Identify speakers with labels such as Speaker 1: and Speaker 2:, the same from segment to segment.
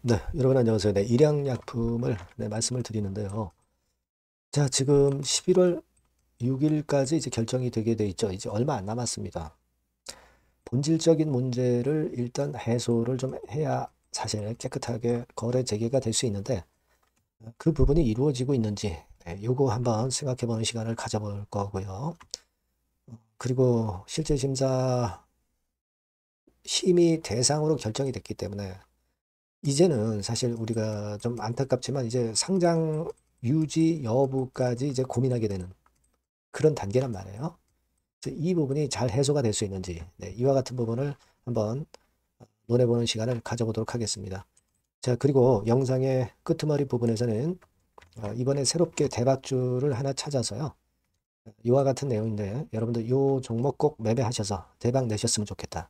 Speaker 1: 네, 여러분 안녕하세요. 네, 일양약품을 말씀을 드리는데요. 자, 지금 11월 6일까지 이제 결정이 되게 돼 있죠. 이제 얼마 안 남았습니다. 본질적인 문제를 일단 해소를 좀 해야 사실 깨끗하게 거래 재개가 될 수 있는데 그 부분이 이루어지고 있는지 요거 한번 생각해 보는 시간을 가져볼 거고요. 그리고 실제 심사 심의 대상으로 결정이 됐기 때문에 이제는 사실 우리가 좀 안타깝지만 이제 상장 유지 여부까지 이제 고민하게 되는 그런 단계란 말이에요. 그래서 이 부분이 잘 해소가 될 수 있는지 이와 같은 부분을 한번 논해보는 시간을 가져보도록 하겠습니다. 자, 그리고 영상의 끄트머리 부분에서는 이번에 새롭게 대박주를 하나 찾아서요. 이와 같은 내용인데 여러분들 이 종목 꼭 매매하셔서 대박 내셨으면 좋겠다.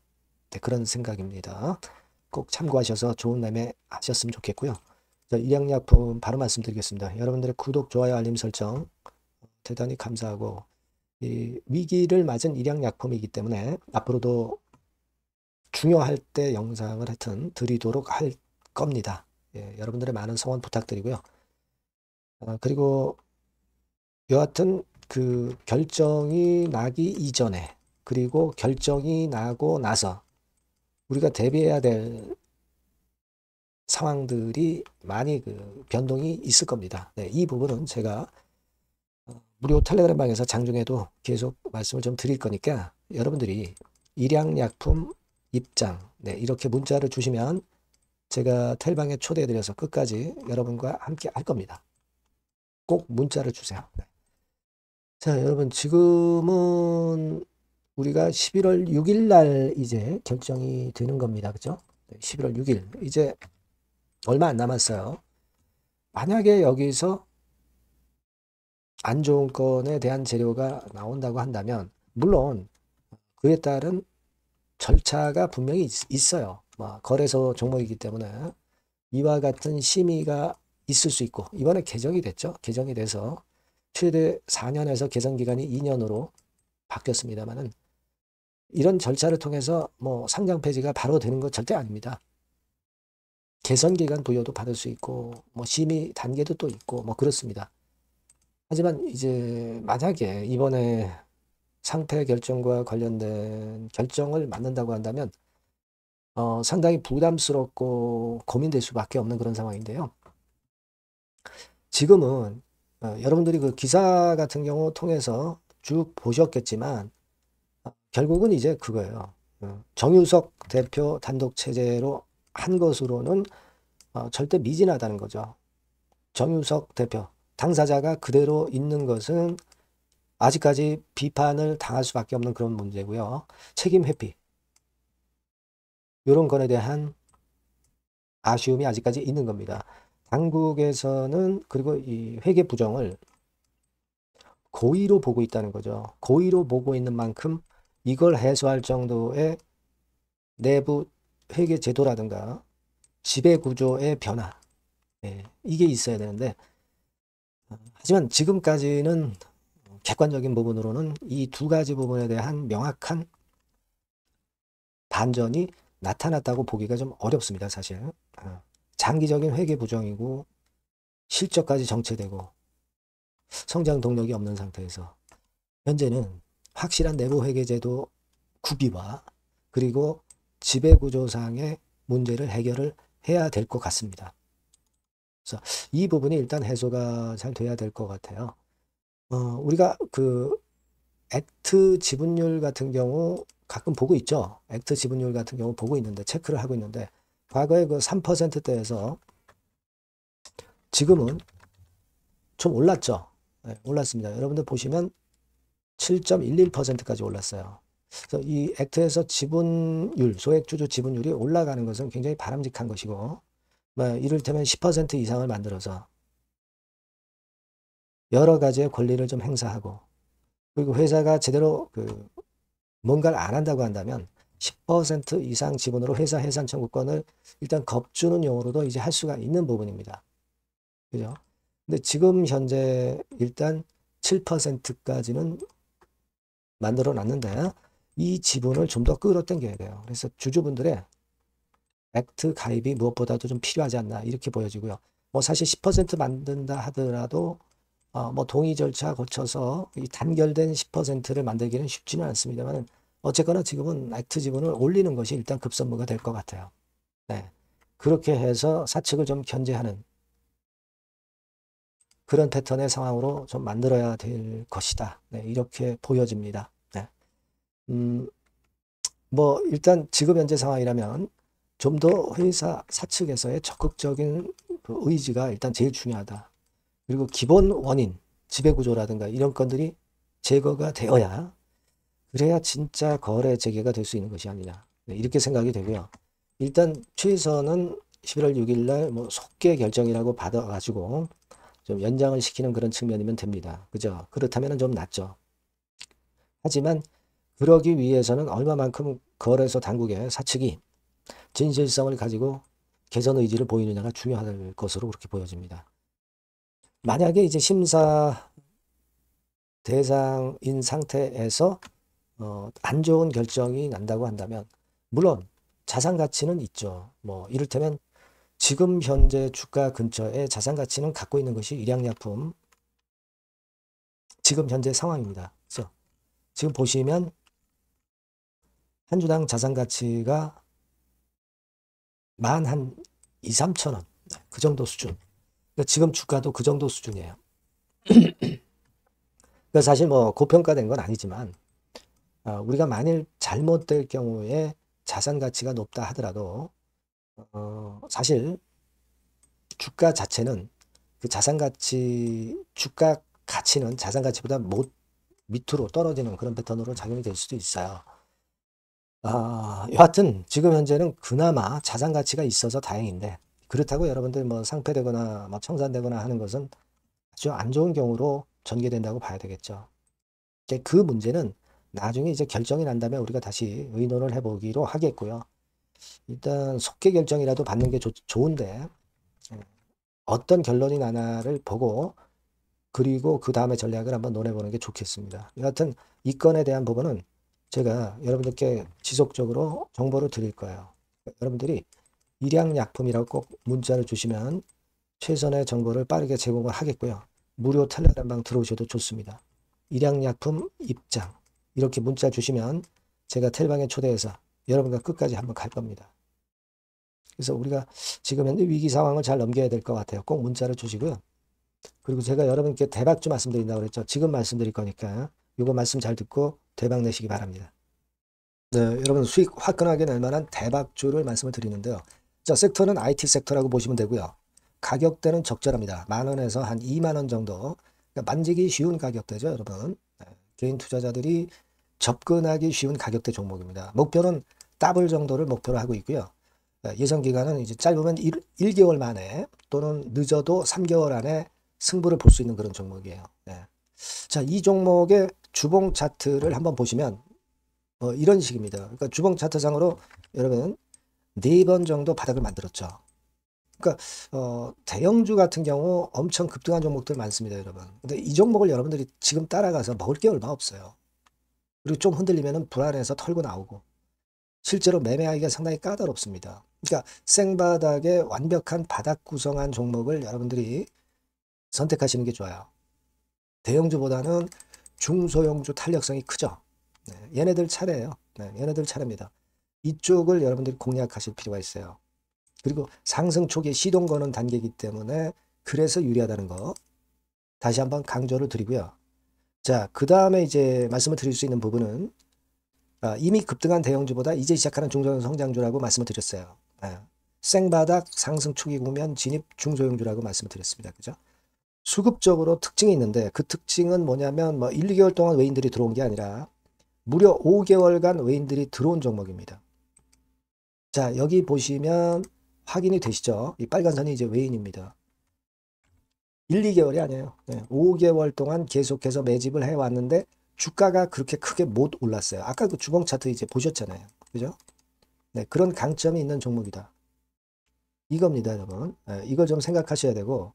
Speaker 1: 그런 생각입니다. 꼭 참고하셔서 좋은 매매 하셨으면 좋겠고요. 일양약품 바로 말씀드리겠습니다. 여러분들의 구독, 좋아요, 알림 설정 대단히 감사하고 이 위기를 맞은 일양약품이기 때문에 앞으로도 중요할 때 영상을 하여튼 드리도록 할 겁니다. 예, 여러분들의 많은 성원 부탁드리고요. 그리고 여하튼 그 결정이 나기 이전에 그리고 결정이 나고 나서 우리가 대비해야 될 상황들이 많이 그 변동이 있을 겁니다. 네, 이 부분은 제가 무료 텔레그램 방에서 장중에도 계속 말씀을 좀 드릴 거니까 여러분들이 일양약품 입장 이렇게 문자를 주시면 제가 텔방에 초대해드려서 끝까지 여러분과 함께 할 겁니다. 꼭 문자를 주세요. 네. 자, 여러분 지금은 우리가 11월 6일 날 이제 결정이 되는 겁니다. 그죠? 11월 6일 이제 얼마 안 남았어요. 만약에 여기서 안 좋은 건에 대한 재료가 나온다고 한다면 물론 그에 따른 절차가 분명히 있어요. 뭐 거래소 종목이기 때문에 이와 같은 심의가 있을 수 있고 이번에 개정이 됐죠. 개정이 돼서 최대 4년에서 개선 기간이 2년으로 바뀌었습니다만은 이런 절차를 통해서 뭐 상장 폐지가 바로 되는 건 절대 아닙니다. 개선 기간 부여도 받을 수 있고 뭐 심의 단계도 또 있고 뭐 그렇습니다. 하지만 이제 만약에 이번에 상패 결정과 관련된 결정을 맞는다고 한다면 상당히 부담스럽고 고민될 수밖에 없는 그런 상황인데요. 지금은 여러분들이 그 기사 같은 경우 통해서 쭉 보셨겠지만 결국은 이제 그거예요. 정유석 대표 단독 체제로 한 것으로는 절대 미진하다는 거죠. 정유석 대표 당사자가 그대로 있는 것은 아직까지 비판을 당할 수밖에 없는 그런 문제고요. 책임 회피 이런 것에 대한 아쉬움이 아직까지 있는 겁니다. 당국에서는 그리고 이 회계 부정을 고의로 보고 있다는 거죠. 고의로 보고 있는 만큼 이걸 해소할 정도의 내부 회계 제도라든가 지배 구조의 변화 이게 있어야 되는데 하지만 지금까지는 객관적인 부분으로는 이 두 가지 부분에 대한 명확한 반전이 나타났다고 보기가 좀 어렵습니다. 사실 장기적인 회계 부정이고 실적까지 정체되고 성장 동력이 없는 상태에서 현재는 확실한 내부 회계제도 구비와 그리고 지배구조상의 문제를 해결을 해야 될 것 같습니다. 그래서 이 부분이 일단 해소가 잘 돼야 될 것 같아요. 우리가 그 액트 지분율 같은 경우 가끔 보고 있죠. 액트 지분율 같은 경우 보고 있는데 체크를 하고 있는데 과거에 그 3%대에서 지금은 좀 올랐죠. 네, 올랐습니다. 여러분들 보시면 7.11%까지 올랐어요. 그래서 이 액트에서 지분율, 소액주주 지분율이 올라가는 것은 굉장히 바람직한 것이고, 뭐 이를테면 10% 이상을 만들어서 여러 가지의 권리를 좀 행사하고, 그리고 회사가 제대로 그 뭔가를 안 한다고 한다면 10% 이상 지분으로 회사 해산 청구권을 일단 겁주는 용어로도 이제 할 수가 있는 부분입니다. 그죠? 근데 지금 현재 일단 7%까지는 만들어 놨는데 이 지분을 좀 더 끌어당겨야 돼요. 그래서 주주분들의 액트 가입이 무엇보다도 좀 필요하지 않나 이렇게 보여지고요. 뭐 사실 10% 만든다 하더라도 뭐 동의 절차 거쳐서 이 단결된 10%를 만들기는 쉽지는 않습니다만 어쨌거나 지금은 액트 지분을 올리는 것이 일단 급선무가 될 것 같아요. 네. 그렇게 해서 사측을 좀 견제하는 그런 패턴의 상황으로 좀 만들어야 될 것이다. 네, 이렇게 보여집니다. 네. 뭐 일단 지금 현재 상황이라면 좀 더 회사 사측에서의 적극적인 그 의지가 일단 제일 중요하다. 그리고 기본 원인, 지배구조라든가 이런 건들이 제거가 되어야 그래야 진짜 거래 재개가 될 수 있는 것이 아니냐. 네, 이렇게 생각이 되고요. 일단 최선은 11월 6일 날 뭐 속개 결정이라고 받아가지고 좀 연장을 시키는 그런 측면이면 됩니다. 그죠? 그렇다면 좀 낫죠. 하지만 그러기 위해서는 얼마만큼 거래소 당국의 사측이 진실성을 가지고 개선 의지를 보이느냐가 중요할 것으로 그렇게 보여집니다. 만약에 이제 심사 대상인 상태에서 안 좋은 결정이 난다고 한다면 물론 자산 가치는 있죠. 뭐 이를테면 지금 현재 주가 근처에 자산 가치는 갖고 있는 것이 일양약품 지금 현재 상황입니다. 그래서 지금 보시면 한 주당 자산 가치가 한 2, 3천 원. 그 정도 수준. 그러니까 지금 주가도 그 정도 수준이에요. 그러니까 사실 뭐 고평가된 건 아니지만 우리가 만일 잘못될 경우에 자산 가치가 높다 하더라도 사실 주가 자체는 그 자산 가치 주가 가치는 자산 가치보다 밑으로 떨어지는 그런 패턴으로 작용이 될 수도 있어요. 여하튼 지금 현재는 그나마 자산 가치가 있어서 다행인데 그렇다고 여러분들 뭐 상폐되거나 뭐 청산되거나 하는 것은 아주 안 좋은 경우로 전개된다고 봐야 되겠죠. 그 문제는 나중에 이제 결정이 난다면 우리가 다시 의논을 해보기로 하겠고요. 일단 속개 결정이라도 받는 게 좋은데 어떤 결론이 나나를 보고 그리고 그 다음에 전략을 한번 논해보는 게 좋겠습니다. 여하튼 이 건에 대한 부분은 제가 여러분들께 지속적으로 정보를 드릴 거예요. 여러분들이 일양약품이라고 꼭 문자를 주시면 최선의 정보를 빠르게 제공을 하겠고요. 무료 텔레그램방 들어오셔도 좋습니다. 일양약품 입장 이렇게 문자 주시면 제가 텔방에 초대해서 여러분과 끝까지 한번 갈 겁니다. 그래서 우리가 지금 현재 위기 상황을 잘 넘겨야 될 것 같아요. 꼭 문자를 주시고요. 그리고 제가 여러분께 대박주 말씀드린다고 그랬죠. 지금 말씀드릴 거니까 이거 말씀 잘 듣고 대박 내시기 바랍니다. 네, 여러분 수익 화끈하게 낼 만한 대박주를 말씀을 드리는데요. 자, 섹터는 IT 섹터라고 보시면 되고요. 가격대는 적절합니다. 10,000원에서 한 20,000원 정도. 그러니까 만지기 쉬운 가격대죠, 여러분. 네, 개인 투자자들이 접근하기 쉬운 가격대 종목입니다. 목표는 더블 정도를 목표로 하고 있고요. 예상 기간은 이제 짧으면 1개월 만에 또는 늦어도 3개월 안에 승부를 볼 수 있는 그런 종목이에요. 네. 자, 이 종목의 주봉 차트를 한번 보시면 이런 식입니다. 그러니까 주봉 차트상으로 여러분 4번 정도 바닥을 만들었죠. 그러니까 대형주 같은 경우 엄청 급등한 종목들 많습니다, 여러분. 근데 이 종목을 여러분들이 지금 따라가서 먹을 게 얼마 없어요. 그리고 좀 흔들리면 불안해서 털고 나오고 실제로 매매하기가 상당히 까다롭습니다. 그러니까 생바닥에 완벽한 바닥 구성한 종목을 여러분들이 선택하시는 게 좋아요. 대형주보다는 중소형주 탄력성이 크죠. 네, 얘네들 차례예요. 네, 얘네들 차례입니다. 이쪽을 여러분들이 공략하실 필요가 있어요. 그리고 상승 초기에 시동 거는 단계이기 때문에 그래서 유리하다는 거 다시 한번 강조를 드리고요. 자, 그 다음에 이제 말씀을 드릴 수 있는 부분은 이미 급등한 대형주보다 이제 시작하는 중소형 성장주라고 말씀을 드렸어요. 생바닥 상승 초기 국면 진입 중소형주라고 말씀을 드렸습니다. 그죠? 수급적으로 특징이 있는데 그 특징은 뭐냐면 뭐 1, 2개월 동안 외인들이 들어온 게 아니라 무려 5개월간 외인들이 들어온 종목입니다. 자, 여기 보시면 확인이 되시죠? 이 빨간 선이 이제 외인입니다. 1, 2개월이 아니에요. 5개월 동안 계속해서 매집을 해왔는데 주가가 그렇게 크게 못 올랐어요. 아까 그 주봉 차트 이제 보셨잖아요. 그죠? 네, 그런 강점이 있는 종목이다. 이겁니다, 여러분. 이걸 좀 생각하셔야 되고.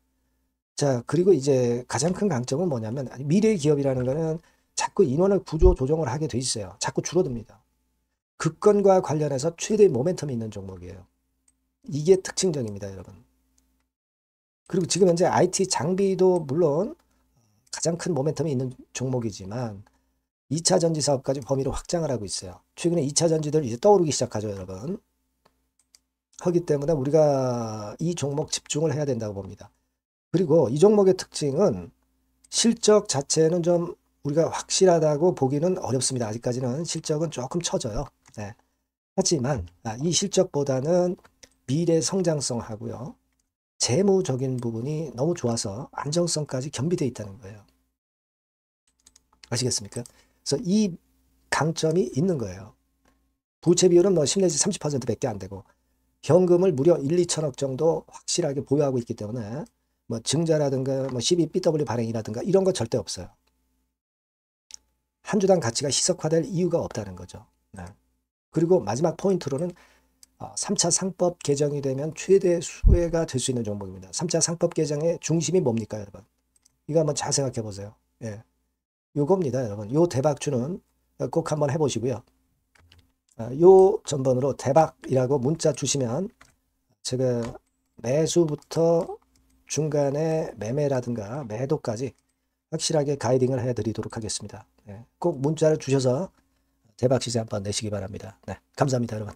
Speaker 1: 자, 그리고 이제 가장 큰 강점은 뭐냐면 미래 기업이라는 거는 자꾸 인원을 구조 조정을 하게 돼 있어요. 자꾸 줄어듭니다. 급건과 관련해서 최대 모멘텀이 있는 종목이에요. 이게 특징적입니다, 여러분. 그리고 지금 현재 IT 장비도 물론 가장 큰 모멘텀이 있는 종목이지만 2차 전지 사업까지 범위를 확장을 하고 있어요. 최근에 2차 전지들 이제 떠오르기 시작하죠, 여러분. 하기 때문에 우리가 이 종목 집중을 해야 된다고 봅니다. 그리고 이 종목의 특징은 실적 자체는 좀 우리가 확실하다고 보기는 어렵습니다. 아직까지는 실적은 조금 처져요. 네. 하지만 이 실적보다는 미래 성장성하고요. 재무적인 부분이 너무 좋아서 안정성까지 겸비되어 있다는 거예요. 아시겠습니까? 그래서 이 강점이 있는 거예요. 부채 비율은 뭐 10 내지 30%밖에 안 되고 현금을 무려 1, 2천억 정도 확실하게 보유하고 있기 때문에 뭐 증자라든가 뭐 12BW 발행이라든가 이런 거 절대 없어요. 한 주당 가치가 희석화될 이유가 없다는 거죠. 네. 그리고 마지막 포인트로는 3차 상법 개정이 되면 최대 수혜가 될 수 있는 종목입니다. 3차 상법 개정의 중심이 뭡니까, 여러분? 이거 한번 잘 생각해 보세요. 예. 요겁니다, 여러분. 요 대박주는 꼭 한번 해보시고요. 요 전번으로 대박이라고 문자 주시면 제가 매수부터 중간에 매매라든가 매도까지 확실하게 가이딩을 해드리도록 하겠습니다. 꼭 문자를 주셔서 대박 시세 한번 내시기 바랍니다. 네, 감사합니다, 여러분.